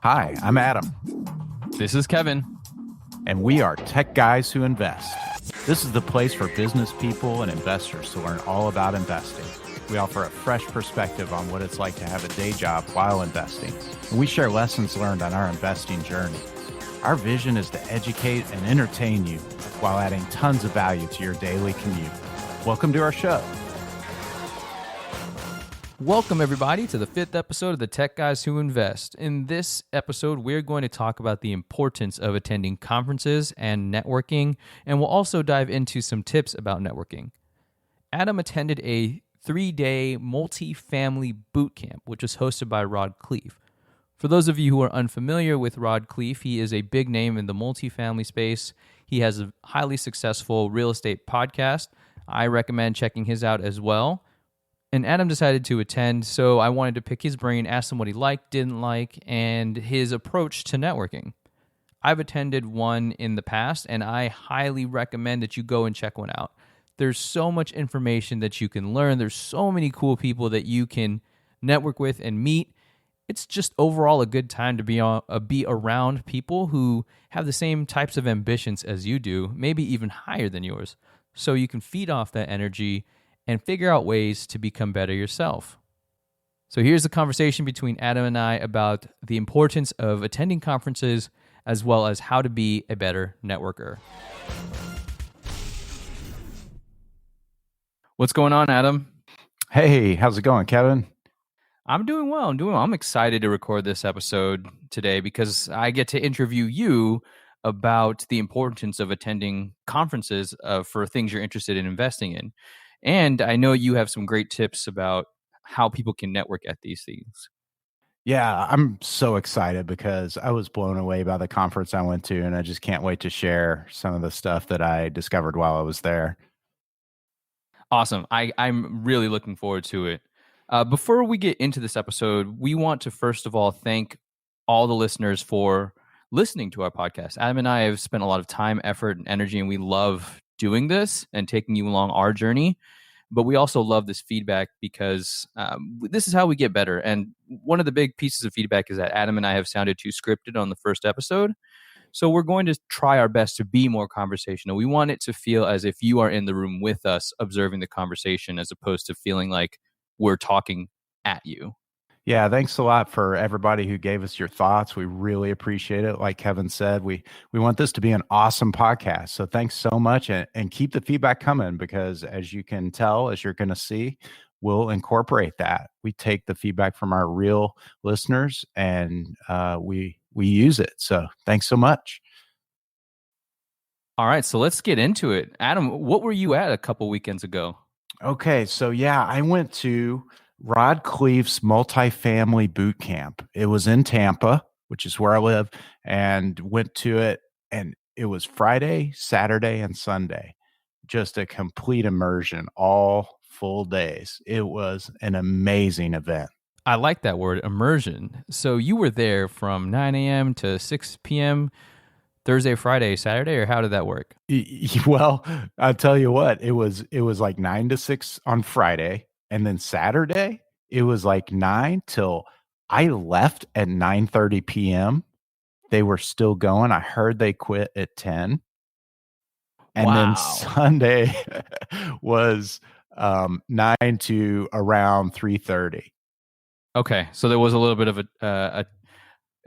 Hi, I'm Adam, This is Kevin. and we are Tech Guys Who Invest. This is the place for business people and investors to learn all about investing. We offer a fresh perspective on what it's like to have a day job while investing, and we share lessons learned on our investing journey. Our vision is to educate and entertain you while adding tons of value to your daily commute. Welcome to our show. Welcome, everybody, to the 5th episode of the Tech Guys Who Invest. In this episode, we're going to talk about the importance of attending conferences and networking, and we'll also dive into some tips about networking. Adam attended a 3-day multifamily bootcamp, which was hosted by Khleif. For those of you who are unfamiliar with Khleif, he is a big name in the multifamily space. He has a highly successful real estate podcast. I recommend checking his out as well. And Adam decided to attend, so I wanted to pick his brain, ask him what he liked, didn't like, and his approach to networking. I've attended one in the past, and I highly recommend that you go and check one out. There's so much information that you can learn. There's so many cool people that you can network with and meet. It's just overall a good time to be around people who have the same types of ambitions as you do, maybe even higher than yours, so you can feed off that energy and figure out ways to become better yourself. So here's the conversation between Adam and I about the importance of attending conferences as well as how to be a better networker. What's going on, Adam? Hey, how's it going, Kevin? I'm doing well. I'm excited to record this episode today because I get to interview you about the importance of attending conferences for things you're interested in investing in. And I know you have some great tips about how people can network at these things. Yeah, I'm so excited because I was blown away by the conference I went to, and I just can't wait to share some of the stuff that I discovered while I was there. Awesome. I'm really looking forward to it. Before we get into this episode, we want to first of all thank all the listeners for listening to our podcast. Adam and I have spent a lot of time, effort, and energy, and we love doing this and taking you along our journey. But we also love this feedback because this is how we get better. And one of the big pieces of feedback is that Adam and I have sounded too scripted on the first episode. So we're going to try our best to be more conversational. We want it to feel as if you are in the room with us observing the conversation as opposed to feeling like we're talking at you. Yeah, thanks a lot for everybody who gave us your thoughts. We really appreciate it. Like Kevin said, we want this to be an awesome podcast. So thanks so much, and keep the feedback coming because as you can tell, as you're going to see, we'll incorporate that. We take the feedback from our real listeners and we use it. So thanks so much. All right, so let's get into it. Adam, what were you at a couple weekends ago? Okay, so yeah, I went to Khleif's Multifamily Bootcamp. It was in Tampa, which is where I live, and went to it. And it was Friday, Saturday, and Sunday. Just a complete immersion, all full days. It was an amazing event. I like that word, immersion. So you were there from 9 a.m. to 6 p.m. Thursday, Friday, Saturday, or how did that work? Well, I'll tell you what, it was like 9 to 6 on Friday. And then Saturday, it was like 9 till I left at 9:30 p.m. They were still going. I heard they quit at 10. And Wow. then Sunday was 9 to around 3:30. Okay, so there was a little bit of a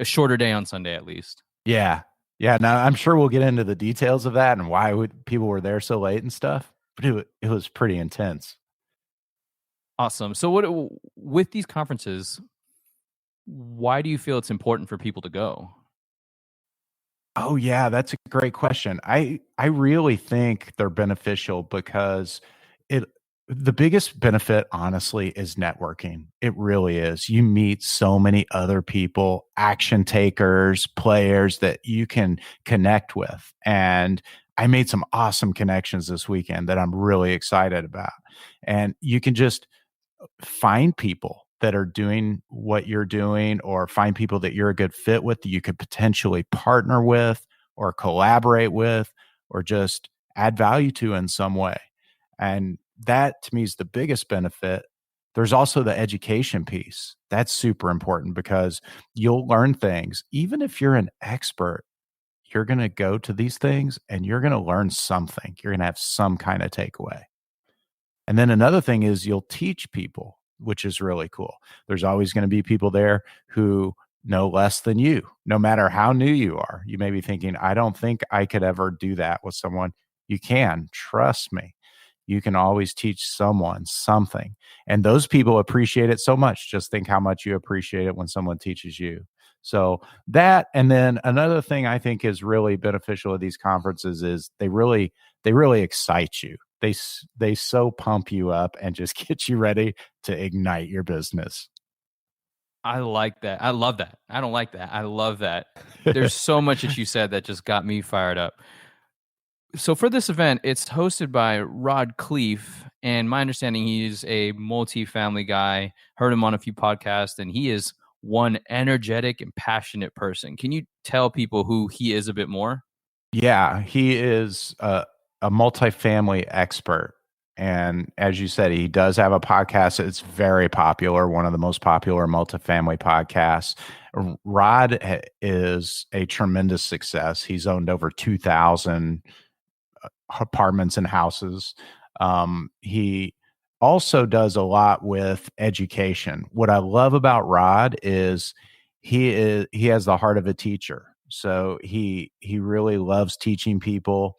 shorter day on Sunday at least. Yeah. Yeah. Now, I'm sure we'll get into the details of that and why people were there so late and stuff, but it was pretty intense. Awesome. So with these conferences, why do you feel it's important for people to go? Oh yeah, that's a great question. I really think they're beneficial because the biggest benefit honestly is networking. It really is. You meet so many other people, action takers, players that you can connect with. And I made some awesome connections this weekend that I'm really excited about. And you can just find people that are doing what you're doing or find people that you're a good fit with that you could potentially partner with or collaborate with or just add value to in some way. And that to me is the biggest benefit. There's also the education piece. That's super important because you'll learn things. Even if you're an expert, you're going to go to these things and you're going to learn something. You're going to have some kind of takeaway. And then another thing is you'll teach people, which is really cool. There's always going to be people there who know less than you, no matter how new you are. You may be thinking, I don't think I could ever do that with someone. You can, trust me. You can always teach someone something. And those people appreciate it so much. Just think how much you appreciate it when someone teaches you. So that, and then another thing I think is really beneficial at these conferences is they really excite you. They so pump you up and just get you ready to ignite your business. I like that. I love that. I don't like that. I love that. There's so much that you said that just got me fired up. So for this event, it's hosted by Rod Khleif, and my understanding, he's a multifamily guy. Heard him on a few podcasts, and he is one energetic and passionate person. Can you tell people who he is a bit more? Yeah, he is a multifamily expert. And as you said, he does have a podcast. It's very popular, one of the most popular multifamily podcasts. Rod is a tremendous success. He's owned over 2,000 apartments and houses. He also does a lot with education. What I love about Rod is he has the heart of a teacher. So he really loves teaching people,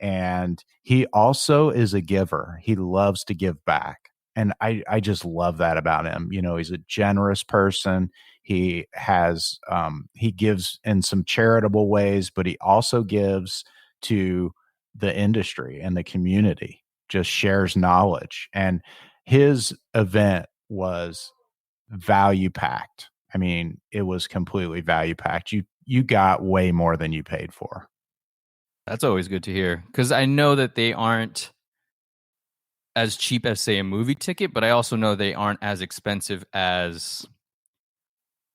and he also is a giver. He loves to give back. And I just love that about him. You know, he's a generous person. He gives in some charitable ways, but he also gives to the industry and the community, just shares knowledge. And his event was value packed. I mean, it was completely value packed. You got way more than you paid for. That's always good to hear, because I know that they aren't as cheap as, say, a movie ticket, but I also know they aren't as expensive as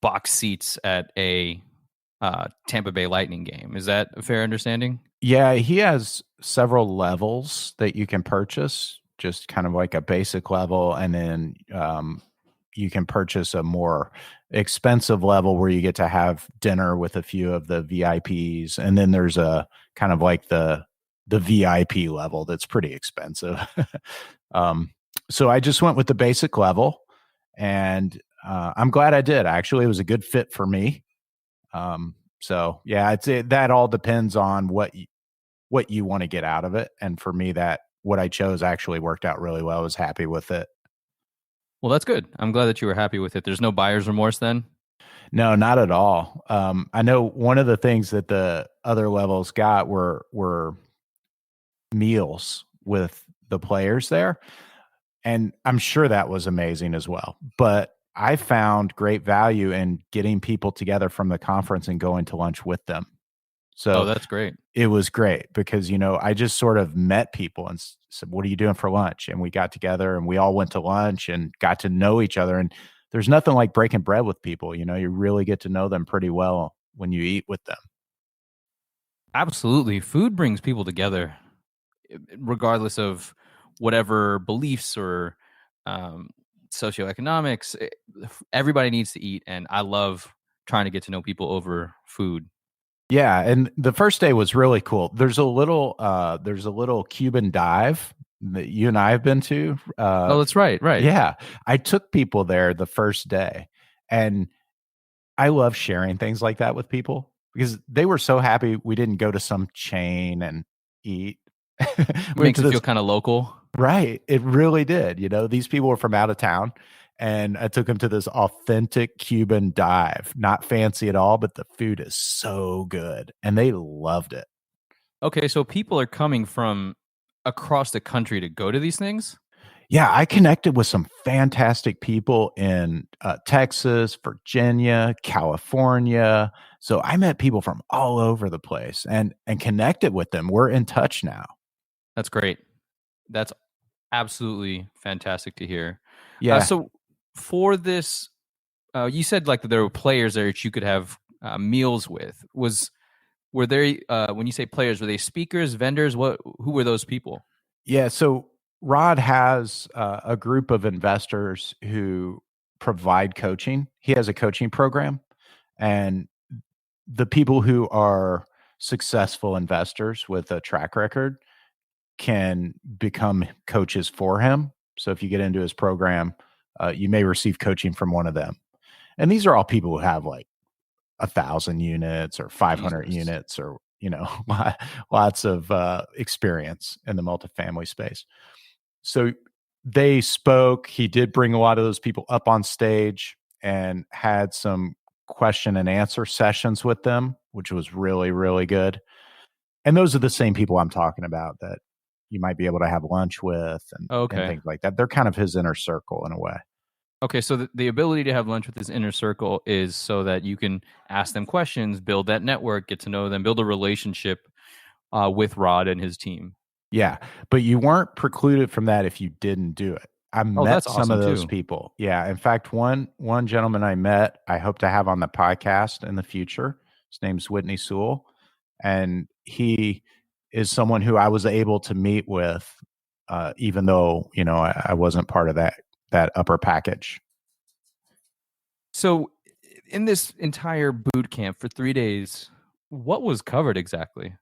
box seats at a Tampa Bay Lightning game. Is that a fair understanding? Yeah, he has several levels that you can purchase, just kind of like a basic level, and then you can purchase a more expensive level where you get to have dinner with a few of the VIPs, and then there's a kind of like the VIP level that's pretty expensive. um, so I just went with the basic level, and I'm glad I did. Actually, it was a good fit for me. So yeah, that all depends on what you want to get out of it. And for me, that what I chose actually worked out really well. I was happy with it. Well, that's good. I'm glad that you were happy with it. There's no buyer's remorse then? No, not at all. I know one of the things that the other levels got were meals with the players there, and I'm sure that was amazing as well. But I found great value in getting people together from the conference and going to lunch with them. Oh, So that's great. it was great because, I just sort of met people and said, "What are you doing for lunch?" And we got together and we all went to lunch and got to know each other. And there's nothing like breaking bread with people. You really get to know them pretty well when you eat with them. Absolutely. Food brings people together, regardless of whatever beliefs or um, socioeconomics. Everybody needs to eat, and I love trying to get to know people over food. Yeah, and the first day was really cool. There's a little Cuban dive that you and I have been to. Oh, that's right. Right. Yeah, I took people there the first day, and I love sharing things like that with people because they were so happy we didn't go to some chain and eat. It We went makes to it this. feel kind of local. Right, it really did. These people were from out of town, and I took them to this authentic Cuban dive. Not fancy at all, but the food is so good, and they loved it. Okay, so people are coming from across the country to go to these things? Yeah, I connected with some fantastic people in Texas, Virginia, California. So I met people from all over the place and connected with them. We're in touch now. That's great. That's absolutely fantastic to hear. Yeah. So for this, you said like that there were players there that you could have meals with. Were there when you say players, were they speakers, vendors? Who were those people? Yeah, so Rod has a group of investors who provide coaching. He has a coaching program, and the people who are successful investors with a track record can become coaches for him. So if you get into his program, you may receive coaching from one of them. And these are all people who have like 1,000 units or 500 Jesus. units or, lots of experience in the multifamily space. So they spoke. He did bring a lot of those people up on stage and had some question and answer sessions with them, which was really, really good. And those are the same people I'm talking about that you might be able to have lunch with and Okay. things like that. They're kind of his inner circle in a way. Okay, so the ability to have lunch with his inner circle is so that you can ask them questions, build that network, get to know them, build a relationship with Rod and his team. Yeah, but you weren't precluded from that if you didn't do it. I Oh, that's met some awesome of those too. people. Yeah, in fact, one gentleman I met, I hope to have on the podcast in the future. His name's Whitney Sewell, and he is someone who I was able to meet with, even though I wasn't part of that upper package. So, in this entire boot camp for 3 days, what was covered exactly?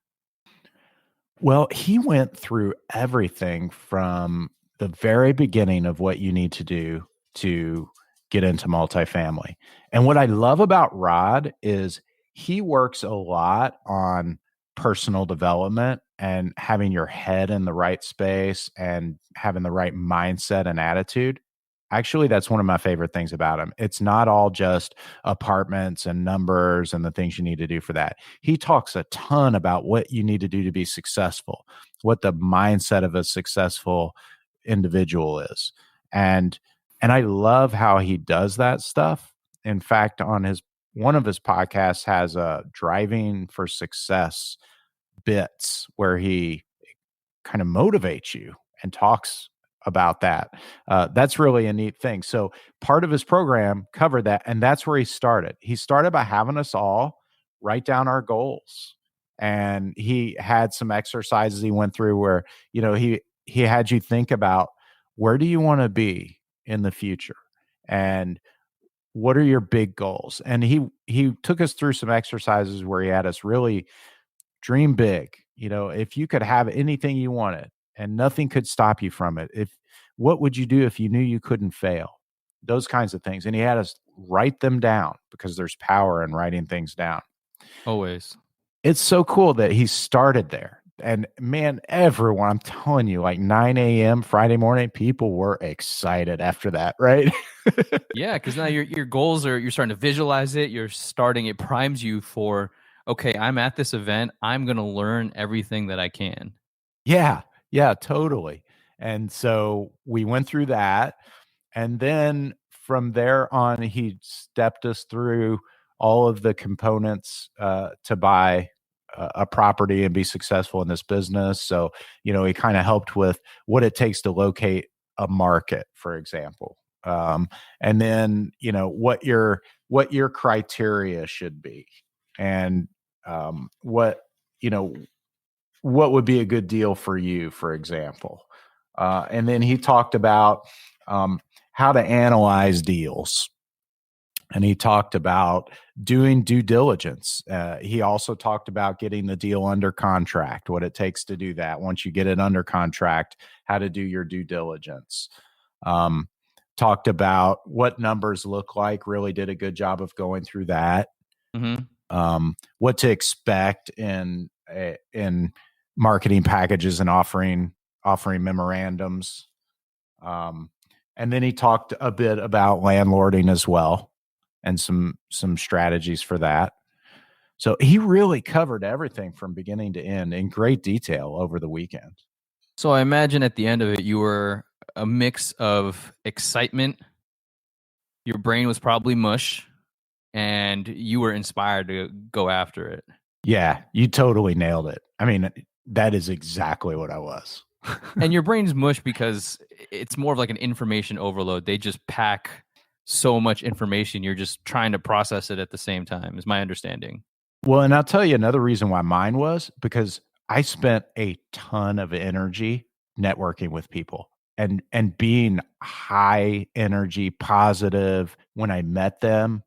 Well, he went through everything from the very beginning of what you need to do to get into multifamily. And what I love about Rod is he works a lot on personal development and having your head in the right space and having the right mindset and attitude. Actually, that's one of my favorite things about him. It's not all just apartments and numbers and the things you need to do for that. He talks a ton about what you need to do to be successful, what the mindset of a successful individual is. And I love how he does that stuff. In fact, on his one of his podcasts has a driving for success bits where he kind of motivates you and talks about that. That's really a neat thing. So part of his program covered that, and that's where he started. He started by having us all write down our goals, and he had some exercises he went through where he had you think about where do you want to be in the future, and what are your big goals. And he took us through some exercises where he had us really dream big. If you could have anything you wanted and nothing could stop you from it, if what would you do if you knew you couldn't fail? Those kinds of things. And he had us write them down because there's power in writing things down. Always. It's so cool that he started there. And man, everyone, I'm telling you, like 9 a.m. Friday morning, people were excited after that, right? Yeah, because now your goals you're starting to visualize it. It primes you for, okay, I'm at this event. I'm going to learn everything that I can. Yeah, yeah, totally. And so we went through that. And then from there on, he stepped us through all of the components to buy a property and be successful in this business. So, he kind of helped with what it takes to locate a market, for example. And then, what your criteria should be, and you know, what would be a good deal for you, for example. And then he talked about how to analyze deals. And he talked about doing due diligence. He also talked about getting the deal under contract, what it takes to do that. Once you get it under contract, how to do your due diligence. Talked about what numbers look like, really did a good job of going through that. What to expect in marketing packages and offering memorandums. And then he talked a bit about landlording as well and some strategies for that. So he really covered everything from beginning to end in great detail over the weekend. So I imagine at the end of it, you were a mix of excitement. Your brain was probably mush, and you were inspired to go after it. Yeah, you totally nailed it. I mean, that is exactly what I was. And your brain's mush because it's more of like an information overload. They just pack so much information. You're just trying to process it at the same time, is my understanding. Well, and I'll tell you another reason why mine was because I spent a ton of energy networking with people. and being high energy, positive when I met them,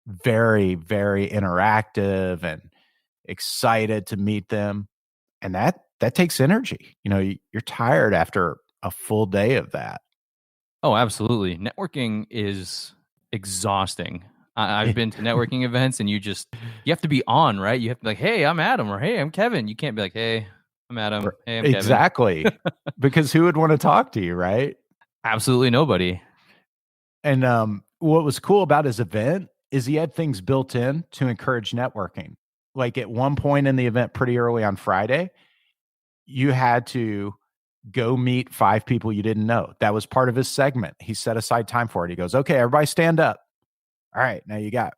very, very interactive and excited to meet them. And that takes energy. You're tired after a full day of that. Oh, absolutely. Networking is exhausting. I've been to networking events and you have to be on, right? You have to be like, hey, I'm Adam, or hey, I'm Kevin. You can't be like, hey, I'm Adam. Hey, I'm Kevin. Exactly. Because who would want to talk to you, right? Absolutely nobody. And what was cool about his event is he had things built in to encourage networking. Like at one point in the event, pretty early on Friday, you had to go meet 5 people you didn't know. That was part of his segment. He set aside time for it. He goes, okay, everybody stand up. All right, now you got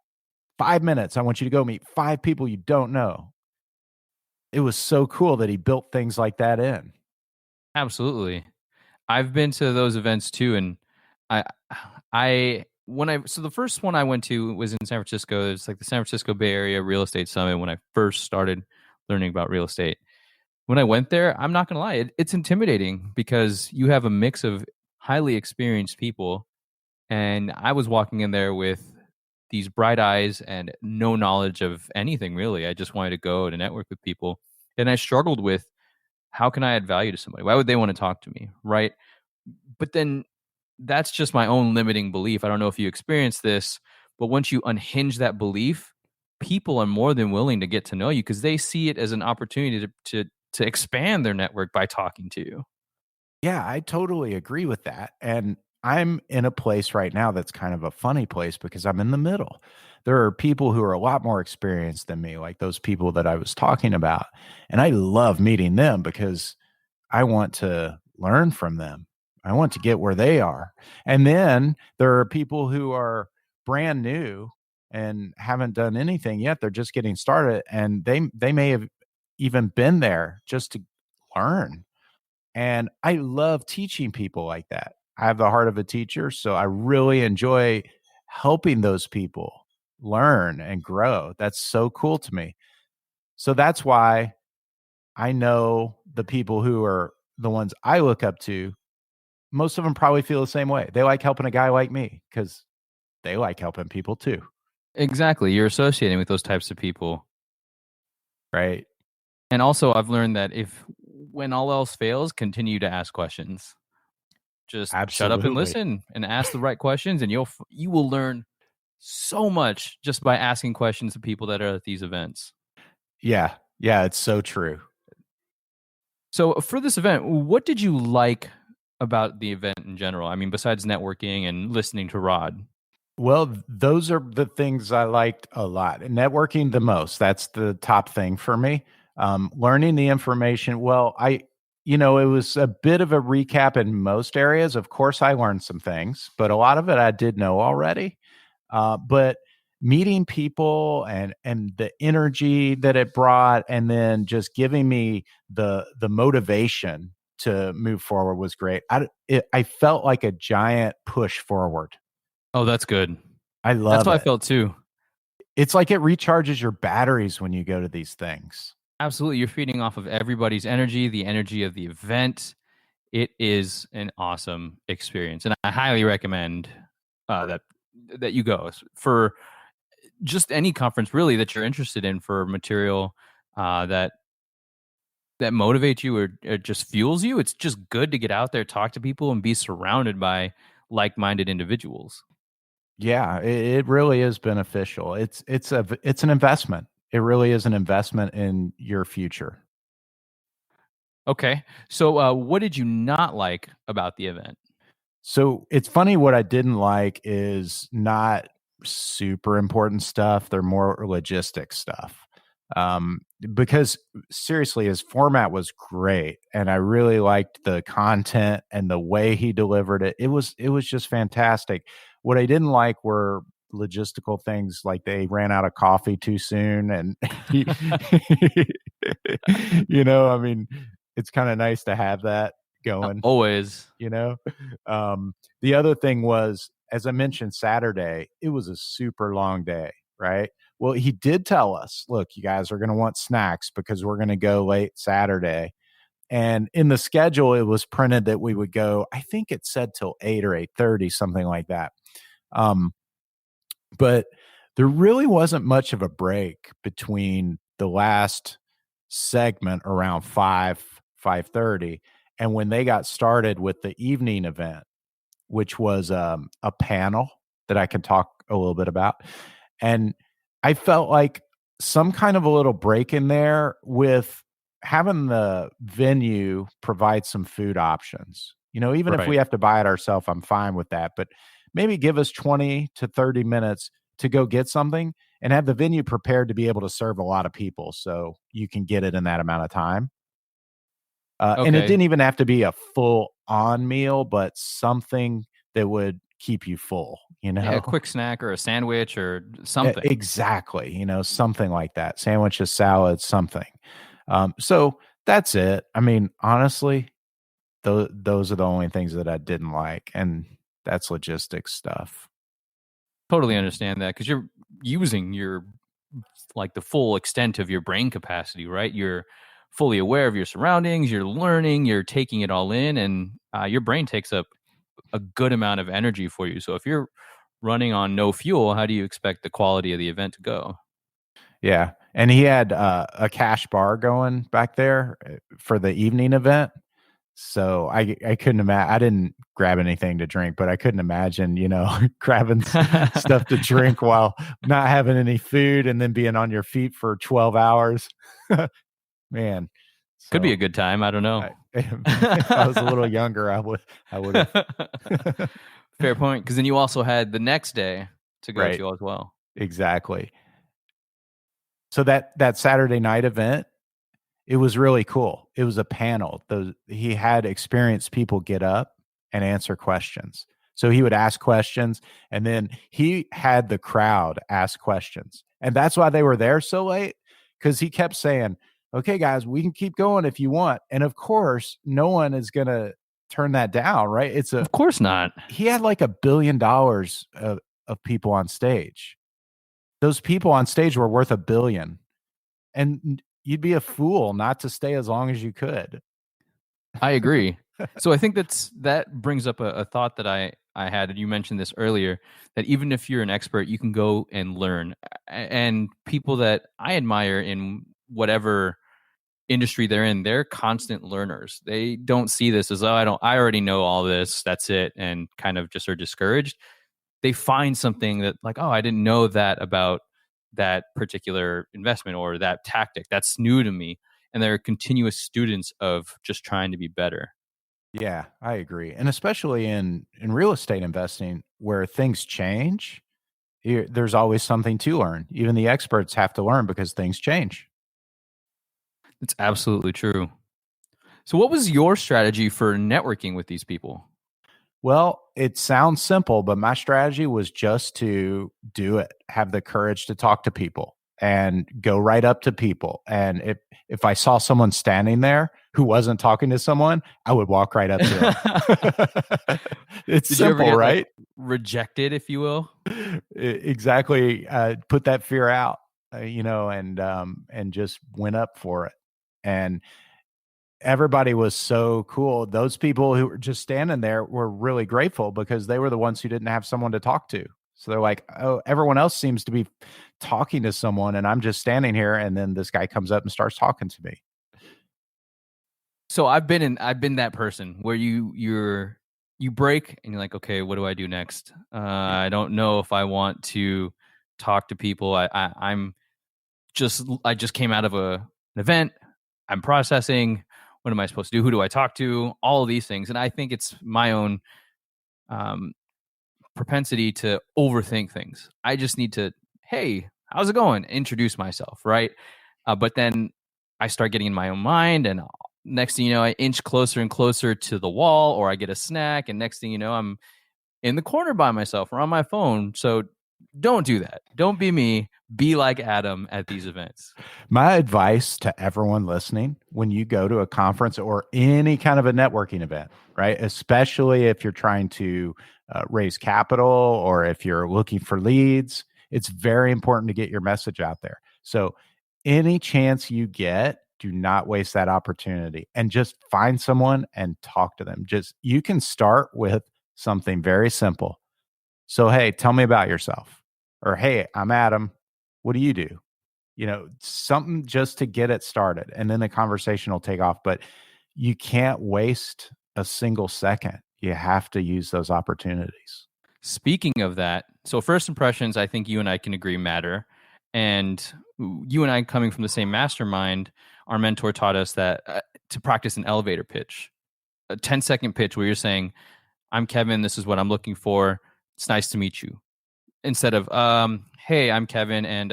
5 minutes. I want you to go meet 5 people you don't know. It was so cool that he built things like that in. Absolutely. I've been to those events too, and I, so the first one I went to was in San Francisco. It's like the San Francisco Bay Area Real Estate Summit when I first started learning about real estate. When I went there, I'm not gonna lie, it's intimidating because you have a mix of highly experienced people, and I was walking in there with these bright eyes and no knowledge of anything really. I just wanted to go to network with people, and I struggled with how can I add value to somebody? Why would they want to talk to me, right? But then that's just my own limiting belief. I don't know if you experience this, but once you unhinge that belief, people are more than willing to get to know you because they see it as an opportunity to expand their network by talking to you. Yeah, I totally agree with that. And I'm in a place right now that's kind of a funny place because I'm in the middle. There are people who are a lot more experienced than me, like those people that I was talking about. And I love meeting them because I want to learn from them. I want to get where they are. And then there are people who are brand new and haven't done anything yet. They're just getting started and they may have even been there just to learn. And I love teaching people like that. I have the heart of a teacher, so I really enjoy helping those people learn and grow. That's so cool to me. So that's why I know the people who are the ones I look up to, most of them probably feel the same way. They like helping a guy like me because they like helping people too, Exactly. You're associating with those types of people. right? And also, I've learned that if when all else fails, continue to ask questions. Just shut up and Absolutely. listen and ask the right questions, and you will learn so much just by asking questions to people that are at these events. Yeah. Yeah. It's so true. So for this event, what did you like about the event in general? I mean, besides networking and listening to Rod. Well, those are the things I liked a lot. Networking the most. That's the top thing for me. Learning the information. Well, it was a bit of a recap in most areas. Of course, I learned some things, but a lot of it I did know already. But meeting people and the energy that it brought, and then just giving me the motivation to move forward was great. I felt like a giant push forward. Oh, that's good. I That's love what I it. felt too. It's like it recharges your batteries when you go to these things. Absolutely. You're feeding off of everybody's energy, the energy of the event. It is an awesome experience. And I highly recommend that you go for just any conference really that you're interested in for material that motivates you or just fuels you. It's just good to get out there, talk to people, and be surrounded by like-minded individuals. Yeah, it really is beneficial. It's an investment. It really is an investment in your future. Okay, so what did you not like about the event? So it's funny, what I didn't like is not super important stuff. They're more logistic stuff. Um, because seriously, his format was great, and I really liked the content and the way he delivered it. It was just fantastic. What I didn't like were logistical things like they ran out of coffee too soon, and he, I mean, it's kind of nice to have that going Always. you know? The other thing was, as I mentioned Saturday, it was a super long day, right? Well, he did tell us, look, you guys are going to want snacks because we're going to go late Saturday. And in the schedule, it was printed that we would go, I think it said till 8 or 8:30, something like that. Um, but there really wasn't much of a break between the last segment around 5:30 and when they got started with the evening event, which was a panel that I can talk a little bit about. And I felt like some kind of a little break in there with having the venue provide some food options. Even if we Right. have to buy it ourselves, I'm fine with that. But maybe give us 20 to 30 minutes to go get something and have the venue prepared to be able to serve a lot of people so you can get it in that amount of time. And it Okay. didn't even have to be a full on meal, but something that would keep you full, you Yeah, a know? quick snack or a sandwich or something. Exactly, something like that. Sandwiches, salads, something. So that's it. I mean, honestly, those are the only things that I didn't like, and that's logistics stuff. Totally understand that because you're using your like the full extent of your brain capacity, right? You're fully aware of your surroundings, you're learning, you're taking it all in, and your brain takes up a good amount of energy for you. So if you're running on no fuel, how do you expect the quality of the event to go? Yeah, and he had, a cash bar going back there, for the evening event. So I couldn't imagine. I didn't grab anything to drink, but I couldn't imagine, grabbing stuff to drink while not having any food and then being on your feet for 12 hours. Man, Could be so a good time. I don't know. if I was a little younger, I would have. Fair point. Because then you also had the next day to go Right, to as well. exactly. So that Saturday night event, it was really cool. It was a panel. He had experienced people get up and answer questions. So he would ask questions, and then he had the crowd ask questions. And that's why they were there so late, because he kept saying, "Okay, guys, we can keep going if you want." And of course, no one is gonna turn that down, right? Of course not. He had like $1 billion of people on stage. Those people on stage were worth $1 billion. And you'd be a fool not to stay as long as you could. I agree. So I think that brings up a thought that I had, and you mentioned this earlier, that even if you're an expert, you can go and learn. And people that I admire in whatever industry they're in, they're constant learners. They don't see this as, oh, I already know all this, that's it, and kind of just are discouraged. They find something that, like, oh, I didn't know that about that particular investment or that tactic. That's new to me. And they're continuous students of just trying to be better. Yeah, I agree. And especially in real estate investing where things change, there's always something to learn. Even the experts have to learn because things change. It's absolutely true. So, what was your strategy for networking with these people? Well, it sounds simple, but my strategy was just to do it. Have the courage to talk to people and go right up to people. And if I saw someone standing there who wasn't talking to someone, I would walk right up to them. It's Did you ever simple, get like right? rejected, if you will? Exactly. Put that fear out, and just went up for it. And everybody was so cool. Those people who were just standing there were really grateful because they were the ones who didn't have someone to talk to. So they're like, "Oh, everyone else seems to be talking to someone, and I'm just standing here." And then this guy comes up and starts talking to me. So I've been that person where you break and you're like, okay, what do I do next? I don't know if I want to talk to people. I just came out of an event. I'm processing. What am I supposed to do? Who do I talk to? All of these things, and I think it's my own um, propensity to overthink things. I just need to, hey, how's it going? Introduce myself, right? But then I start getting in my own mind, and next thing you know, I inch closer and closer to the wall, or I get a snack, and next thing you know, I'm in the corner by myself or on my phone. So don't do that. Don't be me. Be like Adam at these events. My advice to everyone listening when you go to a conference or any kind of a networking event, right? Especially if you're trying to raise capital or if you're looking for leads, it's very important to get your message out there. So, any chance you get, Do not waste that opportunity and just find someone and talk to them. Just you can start with something very simple. So, hey, tell me about yourself. Or, hey, I'm Adam. What do you do? Something just to get it started. And then the conversation will take off. But you can't waste a single second. You have to use those opportunities. Speaking of that, so first impressions, I think you and I can agree matter. And you and I coming from the same mastermind, our mentor taught us that to practice an elevator pitch, a 10-second pitch where you're saying, I'm Kevin, this is what I'm looking for. It's nice to meet you. Instead of, hey, I'm Kevin, and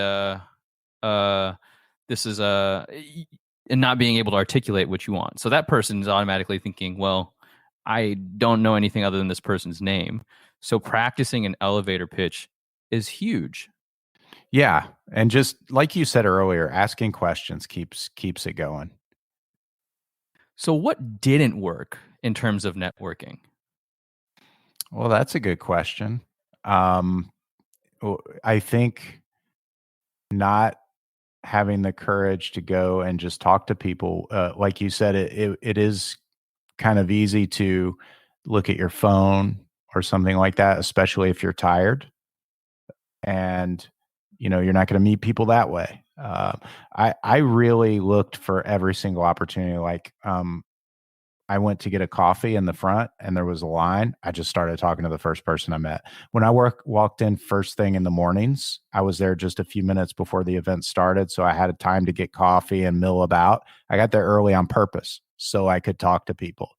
this is and not being able to articulate what you want. So that person's automatically thinking, well, I don't know anything other than this person's name. So practicing an elevator pitch is huge. Yeah. And just like you said earlier, asking questions keeps it going. So what didn't work in terms of networking? Well, that's a good question. I think not having the courage to go and just talk to people, like you said, it is kind of easy to look at your phone or something like that, especially if you're tired, and you're not going to meet people that way. I really looked for every single opportunity. Like, I went to get a coffee in the front and there was a line. I just started talking to the first person I met. When I walked in first thing in the mornings, I was there just a few minutes before the event started. So I had time to get coffee and mill about. I got there early on purpose so I could talk to people.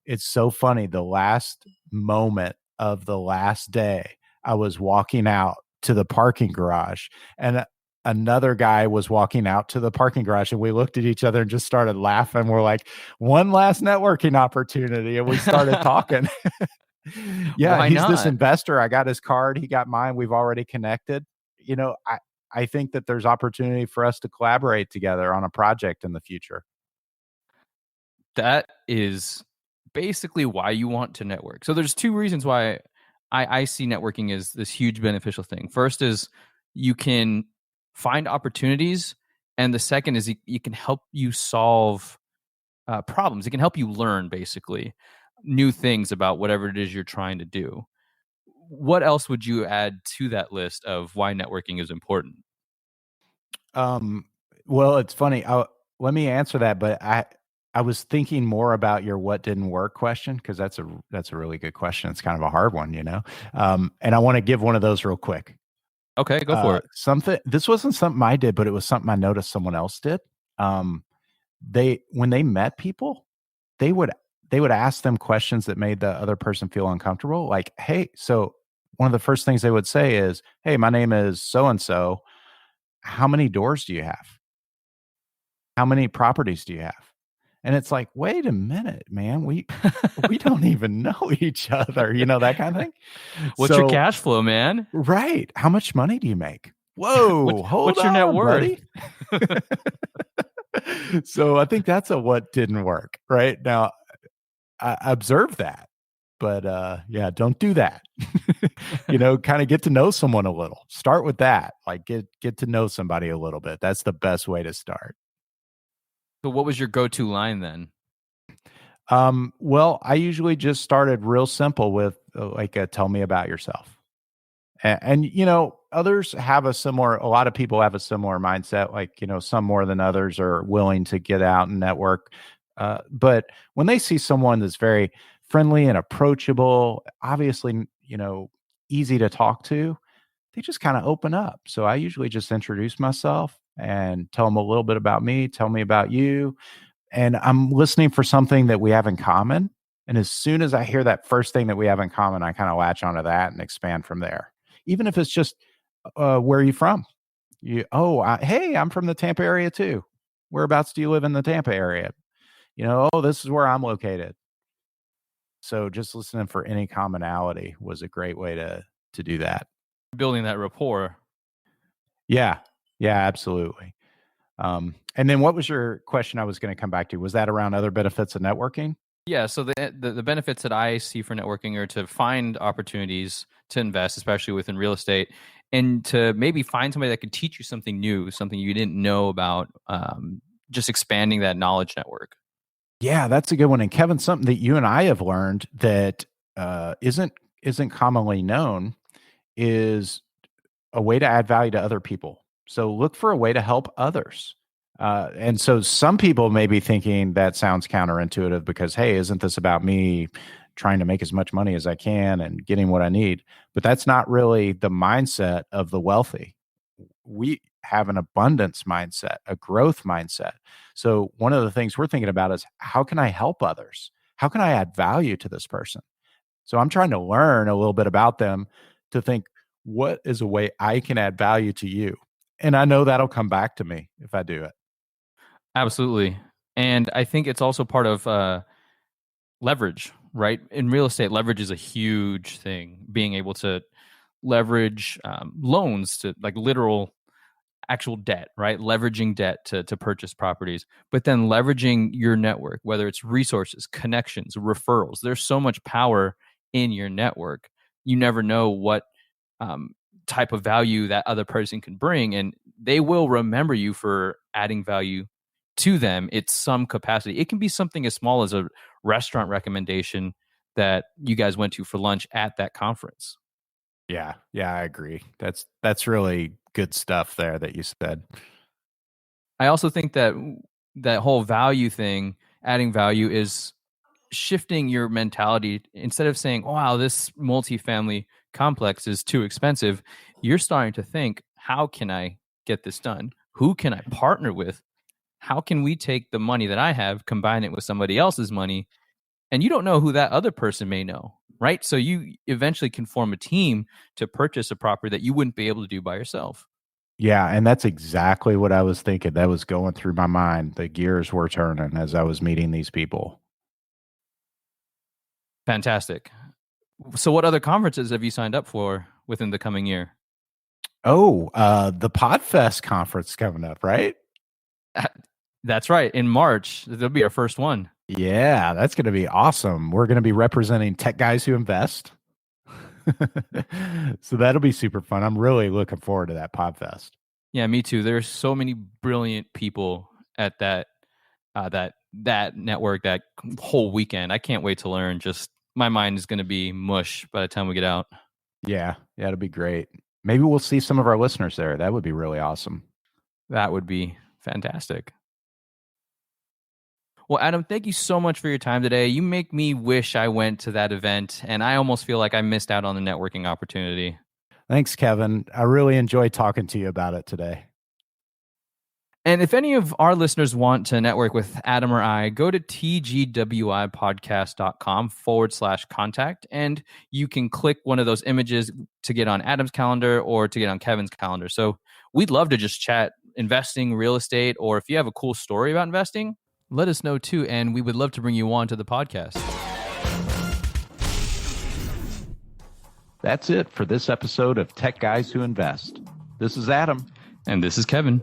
It's so funny. The last moment of the last day, I was walking out to the parking garage and another guy was walking out to the parking garage, and we looked at each other and just started laughing. We're like, one last networking opportunity. And we started talking. Yeah. Why He's not? this investor. I got his card. He got mine. We've already connected. I think that there's opportunity for us to collaborate together on a project in the future. That is basically why you want to network. So there's two reasons why I see networking as this huge beneficial thing. First is you can find opportunities, and the second is it can help you solve problems. It can help you learn basically new things about whatever it is you're trying to do. What else would you add to that list of why networking is important? Well, it's funny. Let me answer that, but I was thinking more about your what didn't work question, because that's a really good question. It's kind of a hard one, and I want to give one of those real quick. Okay, go for it. This wasn't something I did, but it was something I noticed someone else did. When they met people, they would ask them questions that made the other person feel uncomfortable. Like, hey, so one of the first things they would say is, hey, my name is so and so. How many doors do you have? How many properties do you have? And it's like, wait a minute, man, we don't even know each other, that kind of thing. What's your cash flow, man? Right. How much money do you make? Whoa, what's your net worth? Buddy? So I think that's what didn't work. Right now, I observe that, but yeah, don't do that. Kind of get to know someone a little. Start with that. Like get to know somebody a little bit. That's the best way to start. So what was your go-to line then? Well, I usually just started real simple with tell me about yourself. And others have a lot of people have a similar mindset, like, some more than others are willing to get out and network. But when they see someone that's very friendly and approachable, obviously, easy to talk to, they just kind of open up. So I usually just introduce myself and tell them a little bit about me, tell me about you. And I'm listening for something that we have in common. And as soon as I hear that first thing that we have in common, I kind of latch onto that and expand from there. Even if it's just, where are you from? Hey, I'm from the Tampa area too. Whereabouts do you live in the Tampa area? This is where I'm located. So just listening for any commonality was a great way to do that. Building that rapport. Yeah. Yeah, absolutely. And then what was your question I was going to come back to? Was that around other benefits of networking? Yeah. So the benefits that I see for networking are to find opportunities to invest, especially within real estate, and to maybe find somebody that could teach you something new, something you didn't know about just expanding that knowledge network. Yeah, that's a good one. And Kevin, something that you and I have learned that isn't commonly known is a way to add value to other people. So look for a way to help others. And so some people may be thinking that sounds counterintuitive because, hey, isn't this about me trying to make as much money as I can and getting what I need? But that's not really the mindset of the wealthy. We have an abundance mindset, a growth mindset. So one of the things we're thinking about is how can I help others? How can I add value to this person? So I'm trying to learn a little bit about them to think, what is a way I can add value to you? And I know that'll come back to me if I do it. Absolutely. And I think it's also part of leverage, right? In real estate, leverage is a huge thing. Being able to leverage loans to like literal actual debt, right? Leveraging debt to purchase properties, but then leveraging your network, whether it's resources, connections, referrals. There's so much power in your network. You never know what type of value that other person can bring, and they will remember you for adding value to them. It's some capacity. It can be something as small as a restaurant recommendation that you guys went to for lunch at that conference. Yeah, I agree. That's really good stuff there that you said. I also think that that whole value thing, adding value, is shifting your mentality. Instead of saying, oh, wow, this multifamily complex is too expensive, you're starting to think, how can I get this done? Who can I partner with? How can we take the money that I have, combine it with somebody else's money? And you don't know who that other person may know, right? So you eventually can form a team to purchase a property that you wouldn't be able to do by yourself. Yeah, and that's exactly what I was thinking. That was going through my mind. The gears were turning as I was meeting these people. Fantastic. So what other conferences have you signed up for within the coming year? Oh, the Podfest conference coming up, right? That's right. In March, that'll be our first one. Yeah, that's going to be awesome. We're going to be representing Tech Guys Who Invest. So that'll be super fun. I'm really looking forward to that Podfest. Yeah, me too. There's so many brilliant people at that network, that whole weekend. I can't wait to learn. Just my mind is going to be mush by the time we get out. Yeah, it'll be great. Maybe we'll see some of our listeners there. That would be really awesome. That would be fantastic. Well, Adam, thank you so much for your time today. You make me wish I went to that event, and I almost feel like I missed out on the networking opportunity. Thanks, Kevin. I really enjoyed talking to you about it today. And if any of our listeners want to network with Adam or I, go to tgwipodcast.com/contact, and you can click one of those images to get on Adam's calendar or to get on Kevin's calendar. So we'd love to just chat investing, real estate, or if you have a cool story about investing, let us know too, and we would love to bring you on to the podcast. That's it for this episode of Tech Guys Who Invest. This is Adam. And this is Kevin.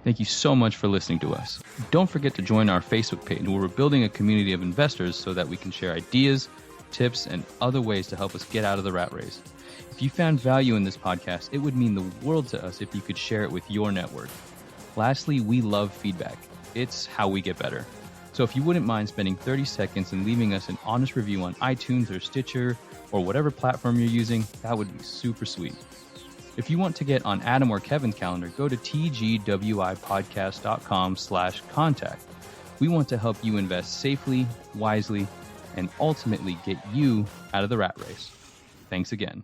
Thank you so much for listening to us. Don't forget to join our Facebook page where we're building a community of investors so that we can share ideas, tips, and other ways to help us get out of the rat race. If you found value in this podcast, it would mean the world to us if you could share it with your network. Lastly, we love feedback. It's how we get better. So if you wouldn't mind spending 30 seconds and leaving us an honest review on iTunes or Stitcher or whatever platform you're using, that would be super sweet. If you want to get on Adam or Kevin's calendar, go to tgwipodcast.com/contact. We want to help you invest safely, wisely, and ultimately get you out of the rat race. Thanks again.